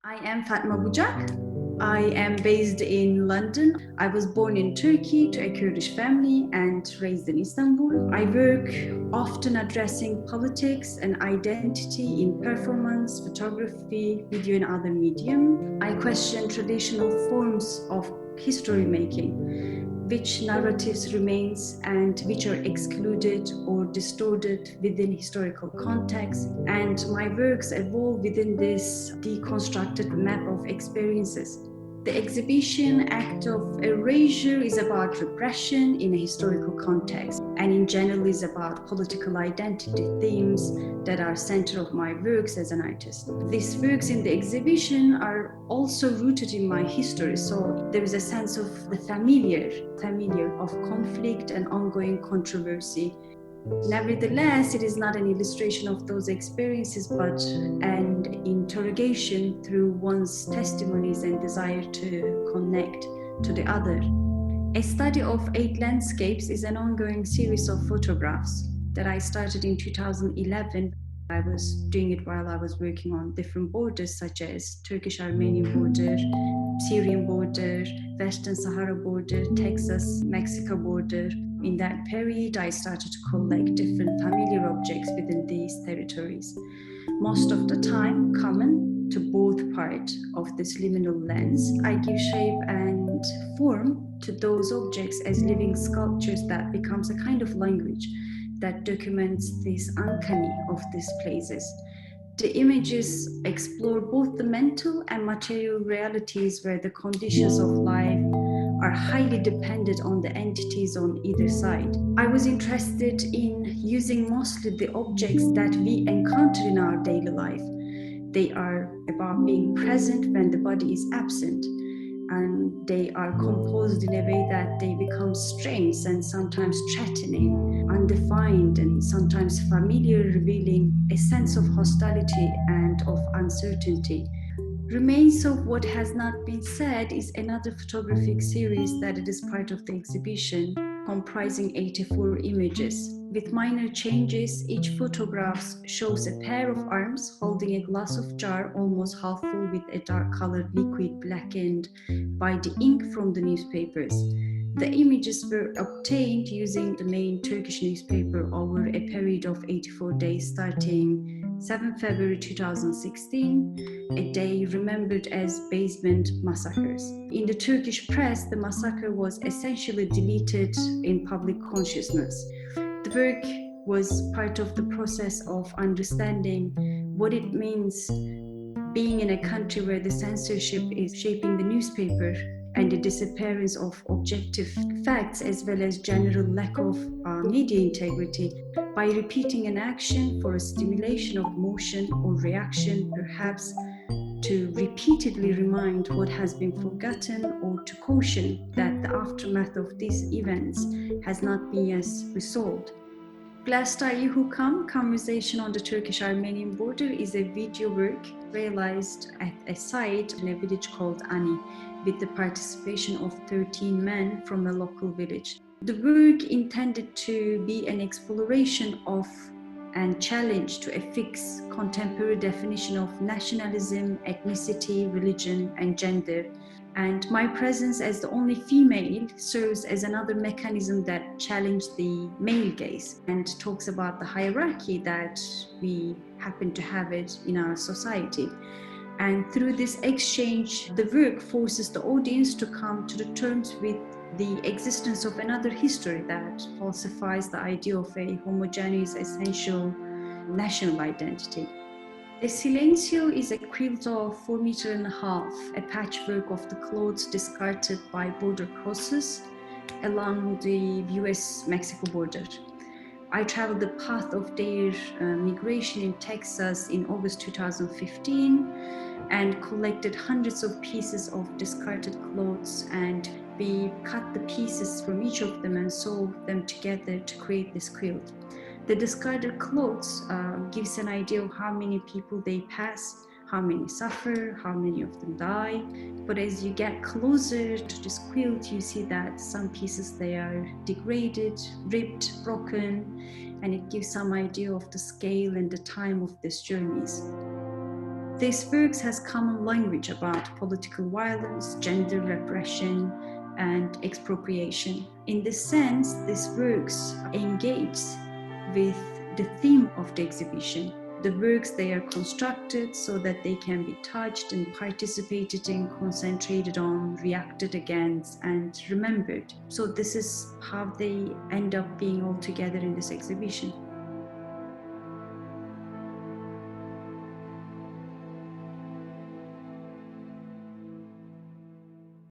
I am Fatma Bucak. I am based in London. I was born in Turkey to a Kurdish family and raised in Istanbul. I work often addressing politics and identity in performance, photography, video, and other medium. I question traditional forms of history making, which narratives remains and which are excluded or distorted within historical context, and my works evolve within this deconstructed map of experiences. The exhibition act of erasure is about repression in a historical context, and in general is about political identity themes that are center of my works as an artist. These works in the exhibition are also rooted in my history, so there is a sense of the familiar of conflict and ongoing controversy. Nevertheless, it is not an illustration of those experiences, but an interrogation through one's testimonies and desire to connect to the other. A study of 8 landscapes is an ongoing series of photographs that I started in 2011. I was doing it while I was working on different borders, such as Turkish-Armenian border, Syrian border, Western Sahara border, Texas-Mexico border. In that period, I started to collect different familiar objects within these territories. Most of the time, common to both parts of this liminal lens, I give shape and form to those objects as living sculptures that becomes a kind of language that documents this uncanny of these places. The images explore both the mental and material realities where the conditions of life are highly dependent on the entities on either side. I was interested in using mostly the objects that we encounter in our daily life. They are about being present when the body is absent, and they are composed in a way that they become strange and sometimes threatening, undefined, and sometimes familiar, revealing a sense of hostility and of uncertainty. Remains of What Has Not Been Said is another photographic series that it is part of the exhibition, comprising 84 images. With minor changes, each photograph shows a pair of arms holding a glass of jar almost half full with a dark colored liquid blackened by the ink from the newspapers. The images were obtained using the main Turkish newspaper over a period of 84 days starting 7 February 2016, a day remembered as basement massacres. In the Turkish press, the massacre was essentially deleted in public consciousness. The work was part of the process of understanding what it means being in a country where the censorship is shaping the newspaper and the disappearance of objective facts as well as general lack of media integrity. By repeating an action for a stimulation of motion or reaction, perhaps to repeatedly remind what has been forgotten or to caution that the aftermath of these events has not been yet resolved. Glastar Come Conversation on the Turkish-Armenian Border is a video work realized at a site in a village called Ani, with the participation of 13 men from a local village. The work intended to be an exploration of and challenge to a fixed contemporary definition of nationalism, ethnicity, religion, and gender. And my presence as the only female serves as another mechanism that challenges the male gaze and talks about the hierarchy that we happen to have it in our society. And through this exchange, the work forces the audience to come to the terms with the existence of another history that falsifies the idea of a homogeneous, essential national identity. The Silencio is a quilt of 4.5 meters, a patchwork of the clothes discarded by border crosses along the US-Mexico border. I traveled the path of their migration in Texas in August 2015 and collected hundreds of pieces of discarded clothes, and we cut the pieces from each of them and sewed them together to create this quilt. The discarded clothes gives an idea of how many people they pass, how many suffer, how many of them die. But as you get closer to this quilt, you see that some pieces, they are degraded, ripped, broken, and it gives some idea of the scale and the time of these journeys. This works has common language about political violence, gender repression, and expropriation. In this sense, this works engage with the theme of the exhibition. The works, they are constructed so that they can be touched and participated in, concentrated on, reacted against, and remembered. So this is how they end up being all together in this exhibition.